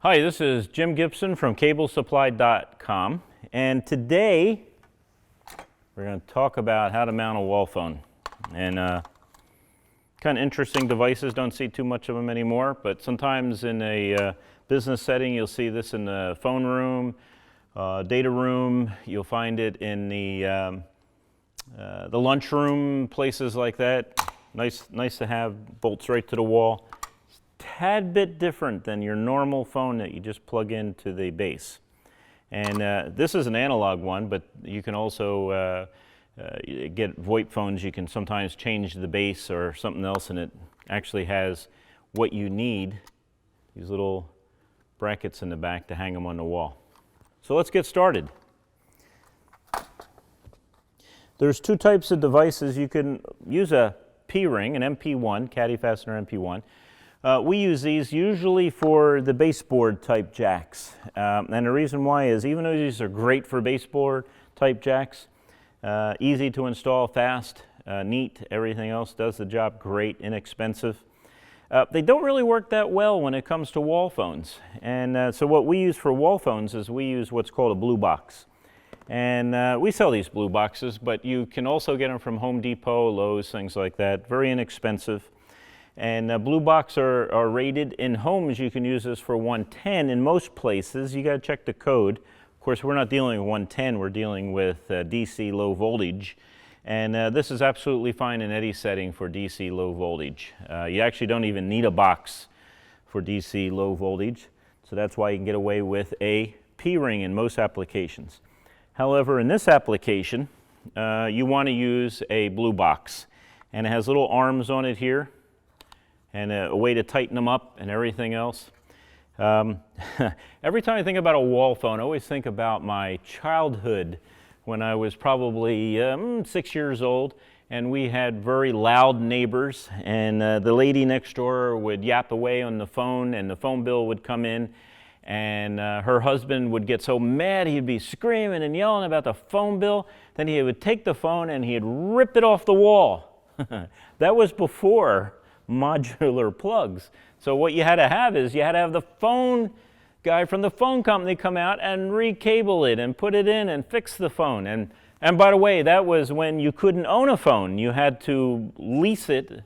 Hi, this is Jim Gibson from Cable.com, and today we're going to talk about how to mount a wall phone. And kind of interesting devices, don't see too much of them anymore, but sometimes in a business setting you'll see this in the phone room, data room, you'll find it in the lunchroom, places like that. Nice to have, bolts right to the wall. Tad bit different than your normal phone that you just plug into the base. And this is an analog one, but you can also get VoIP phones. You can sometimes change the base or something else, and it actually has what you need, these little brackets in the back to hang them on the wall. So let's get started. There's two types of devices. You can use a P-ring, an MP1, caddy fastener MP1. We use these usually for the baseboard type jacks. And the reason why is even though these are great for baseboard type jacks, easy to install, fast, neat, everything else does the job great, inexpensive. They don't really work that well when it comes to wall phones. And so what we use for wall phones is we use what's called a blue box. And we sell these blue boxes, but you can also get them from Home Depot, Lowe's, things like that. Very inexpensive. And blue box are rated in homes. You can use this for 110 in most places. You got to check the code. Of course, we're not dealing with 110. We're dealing with DC low voltage. And this is absolutely fine in any setting for DC low voltage. You actually don't even need a box for DC low voltage. So that's why you can get away with a P-ring in most applications. However, in this application, you want to use a blue box. And it has little arms on it here, and a way to tighten them up and everything else. Every time I think about a wall phone, I always think about my childhood when I was probably 6 years old, and we had very loud neighbors, and the lady next door would yap away on the phone, and the phone bill would come in, and her husband would get so mad he'd be screaming and yelling about the phone bill. Then he would take the phone and he'd rip it off the wall. That was before modular plugs. So what you had to have is you had to have the phone guy from the phone company come out and recable it and put it in and fix the phone. And by the way, that was when you couldn't own a phone. You had to lease it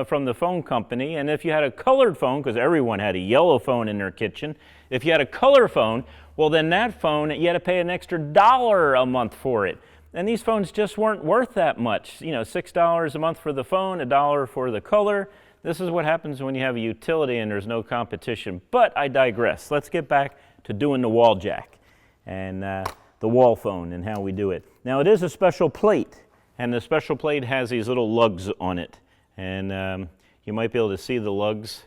from the phone company. And if you had a colored phone, because everyone had a yellow phone in their kitchen, if you had a color phone, well then that phone, you had to pay an extra $1 a month for it. And these phones just weren't worth that much. You know, $6 a month for the phone, $1 for the color. This is what happens when you have a utility and there's no competition. But I digress. Let's get back to doing the wall jack and the wall phone and how we do it. Now it is a special plate, and the special plate has these little lugs on it. And you might be able to see the lugs,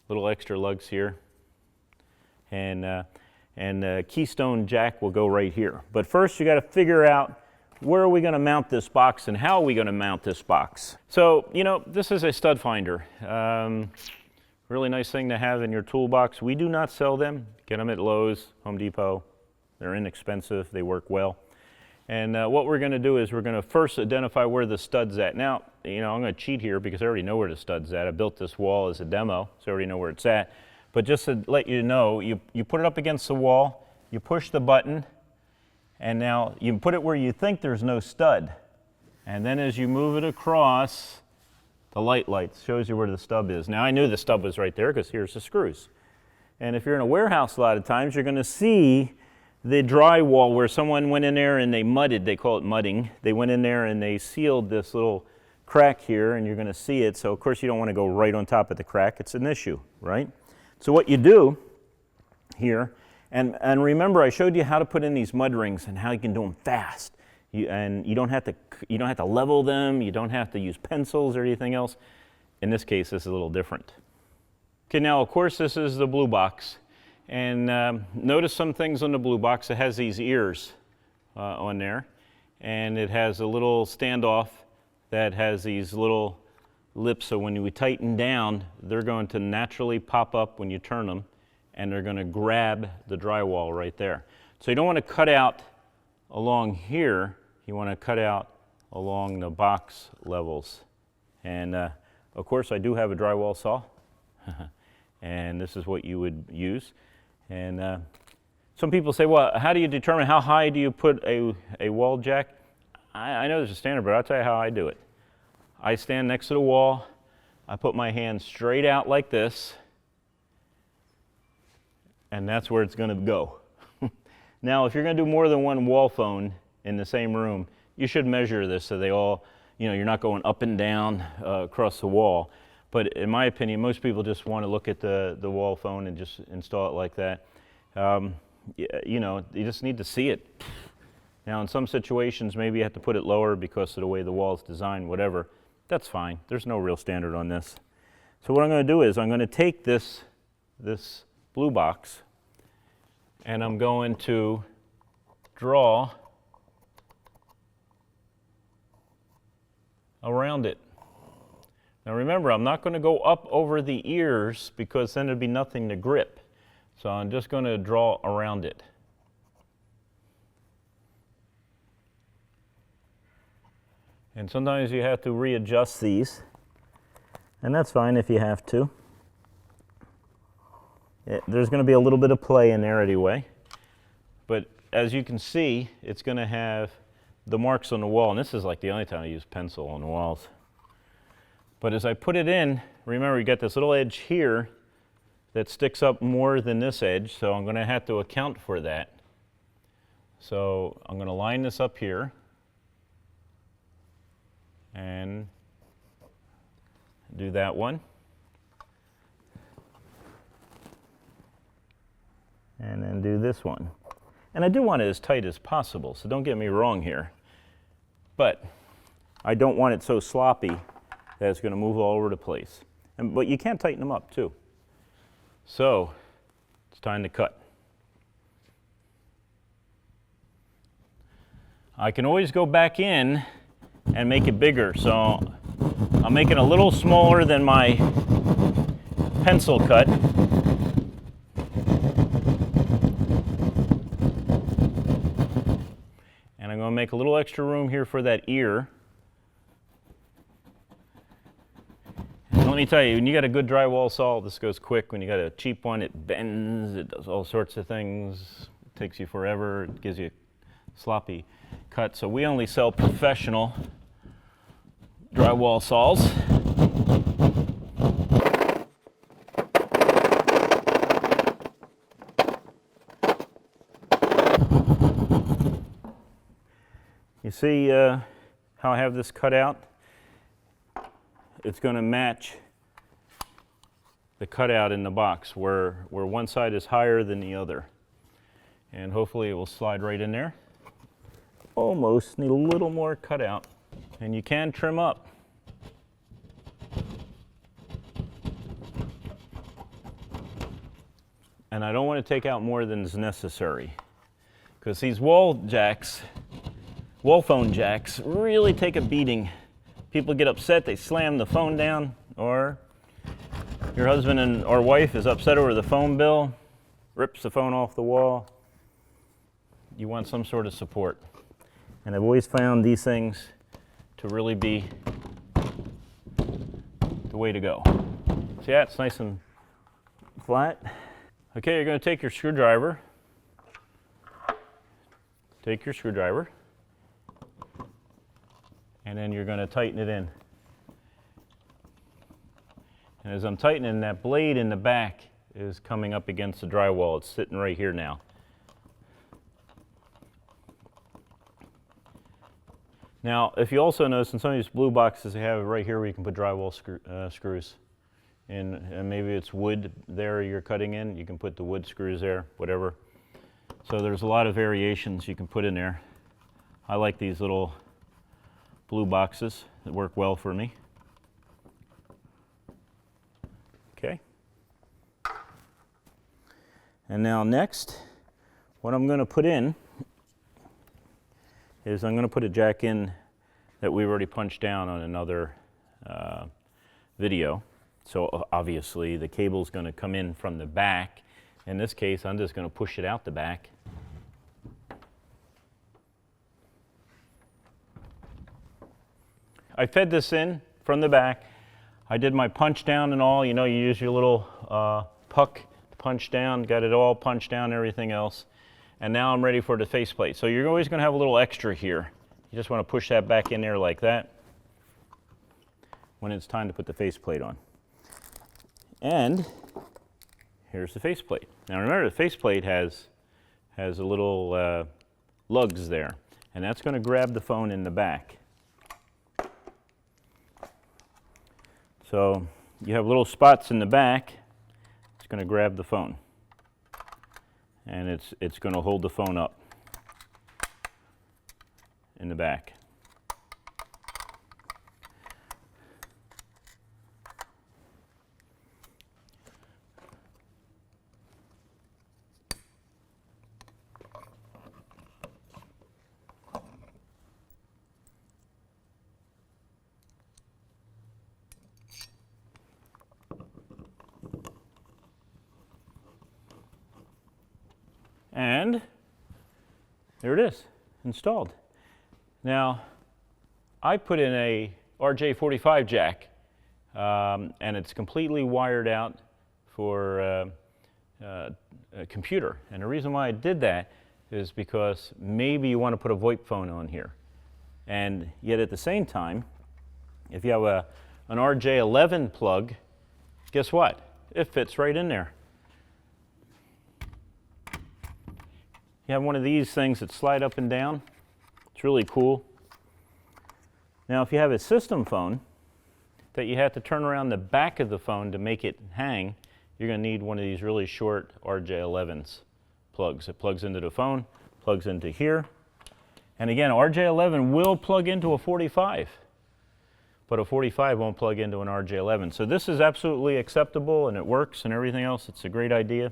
little extra lugs here. And keystone jack will go right here. But first you got to figure out where are we going to mount this box and how are we going to mount this box? So, you know, this is a stud finder. Really nice thing to have in your toolbox. We do not sell them. Get them at Lowe's, Home Depot. They're inexpensive. They work well. And what we're going to do is we're going to first identify where the stud's at. Now, you know, I'm going to cheat here because I already know where the stud's at. I built this wall as a demo, so I already know where it's at. But just to let you know, you put it up against the wall, you push the button, and now you put it where you think there's no stud. And then as you move it across, the light shows you where the stub is. Now I knew the stub was right there because here's the screws. And if you're in a warehouse a lot of times, you're going to see the drywall where someone went in there and they mudded, they call it mudding. They went in there and they sealed this little crack here, and you're going to see it. So of course you don't want to go right on top of the crack. It's an issue, right? So what you do here, and remember, I showed you how to put in these mud rings and how you can do them fast. And you don't have to level them. You don't have to use pencils or anything else. In this case, this is a little different. Okay, now of course this is the blue box, and notice some things on the blue box. It has these ears on there, and it has a little standoff that has these little lips. So when we tighten down, they're going to naturally pop up when you turn them, and they're going to grab the drywall right there. So you don't want to cut out along here. You want to cut out along the box levels. And of course I do have a drywall saw and this is what you would use. And some people say, well, how do you determine how high do you put a wall jack? I know there's a standard, but I'll tell you how I do it. I stand next to the wall, I put my hand straight out like this, and that's where it's going to go. Now, if you're going to do more than one wall phone in the same room, you should measure this so they all, you're not going up and down across the wall. But in my opinion, most people just want to look at the wall phone and just install it like that. You just need to see it. Now, in some situations, maybe you have to put it lower because of the way the wall is designed, whatever. That's fine. There's no real standard on this. So what I'm going to do is I'm going to take this blue box and I'm going to draw around it. Now remember, I'm not going to go up over the ears because then there'd be nothing to grip. So I'm just going to draw around it. And sometimes you have to readjust these, and that's fine if you have to. There's going to be a little bit of play in there anyway, but as you can see, it's going to have the marks on the wall, and this is like the only time I use pencil on the walls. But as I put it in, remember you got this little edge here that sticks up more than this edge, so I'm going to have to account for that. So I'm going to line this up here and do that one. And then do this one. And I do want it as tight as possible, so don't get me wrong here. But I don't want it so sloppy that it's going to move all over the place. But you can tighten them up too. So it's time to cut. I can always go back in and make it bigger. So I'm making a little smaller than my pencil cut. And I'm going to make a little extra room here for that ear. And let me tell you, when you got a good drywall saw, this goes quick. When you got a cheap one, it bends, it does all sorts of things. It takes you forever, it gives you a sloppy cut. So we only sell professional drywall saws. You see how I have this cut out? It's going to match the cutout in the box where one side is higher than the other. And hopefully it will slide right in there. Almost need a little more cutout. And you can trim up. And I don't want to take out more than is necessary, because these wall phone jacks really take a beating. People get upset, they slam the phone down, or your husband or wife is upset over the phone bill, rips the phone off the wall. You want some sort of support. And I've always found these things to really be the way to go. See that? It's nice and flat. Okay, you're going to take your screwdriver. Take your screwdriver. And then you're going to tighten it in. And as I'm tightening, that blade in the back is coming up against the drywall. It's sitting right here now. Now, if you also notice in some of these blue boxes, they have it right here where you can put drywall screws. And maybe it's wood there you're cutting in. You can put the wood screws there, whatever. So there's a lot of variations you can put in there. I like these little blue boxes that work well for me. Okay. And now next, what I'm going to put in is I'm going to put a jack in that we've already punched down on another video. So obviously the cable is going to come in from the back. In this case, I'm just going to push it out the back. I fed this in from the back. I did my punch down and all. You know, you use your little puck to punched down, got it all punched down, everything else. And now I'm ready for the faceplate. So you're always going to have a little extra here. You just want to push that back in there like that when it's time to put the faceplate on. And here's the faceplate. Now remember, the faceplate has a little lugs there, and that's going to grab the phone in the back. So you have little spots in the back. It's going to grab the phone, and it's going to hold the phone up in the back. And there it is, installed. Now, I put in a RJ45 jack, and it's completely wired out for a computer. And the reason why I did that is because maybe you want to put a VoIP phone on here. And yet at the same time, if you have an RJ11 plug, guess what? It fits right in there. You have one of these things that slide up and down. It's really cool. Now, if you have a system phone that you have to turn around the back of the phone to make it hang, you're going to need one of these really short RJ11s plugs. It plugs into the phone, plugs into here. And again, RJ11 will plug into a 45, but a 45 won't plug into an RJ11. So this is absolutely acceptable, and it works and everything else. It's a great idea.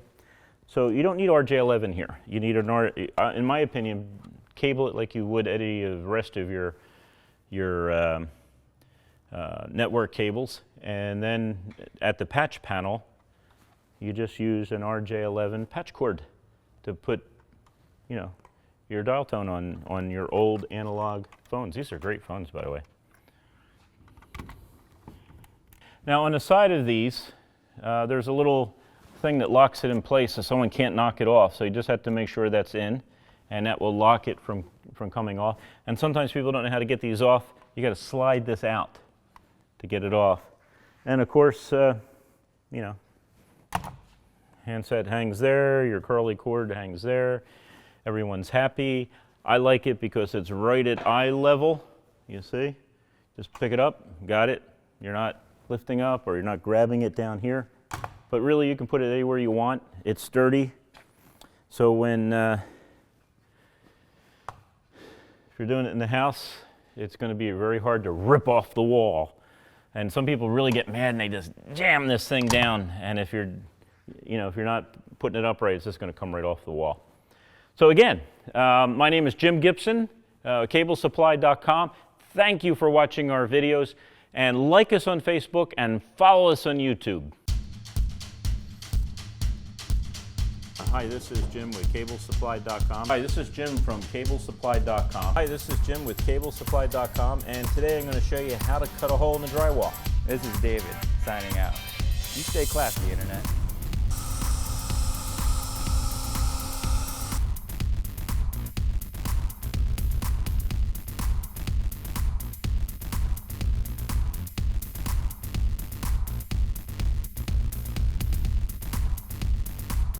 So you don't need RJ11 here. You need in my opinion, cable it like you would any of the rest of your network cables. And then at the patch panel, you just use an RJ11 patch cord to put, your dial tone on your old analog phones. These are great phones, by the way. Now on the side of these, there's a little thing that locks it in place so someone can't knock it off. So you just have to make sure that's in, and that will lock it from coming off. And sometimes people don't know how to get these off. You got to slide this out to get it off. And of course, handset hangs there, your curly cord hangs there. Everyone's happy. I like it because it's right at eye level. You see? Just pick it up, got it. You're not lifting up or you're not grabbing it down here. But really, you can put it anywhere you want. It's sturdy. So when if you're doing it in the house, it's going to be very hard to rip off the wall. And some people really get mad and they just jam this thing down. And if you're not putting it upright, it's just going to come right off the wall. So again, my name is Jim Gibson, Cable.com. Thank you for watching our videos, and like us on Facebook and follow us on YouTube. Hi, this is Jim with Cable.com. Hi, this is Jim from Cable.com. Hi, this is Jim with Cable.com, and today I'm going to show you how to cut a hole in the drywall. This is David signing out. You stay classy, Internet.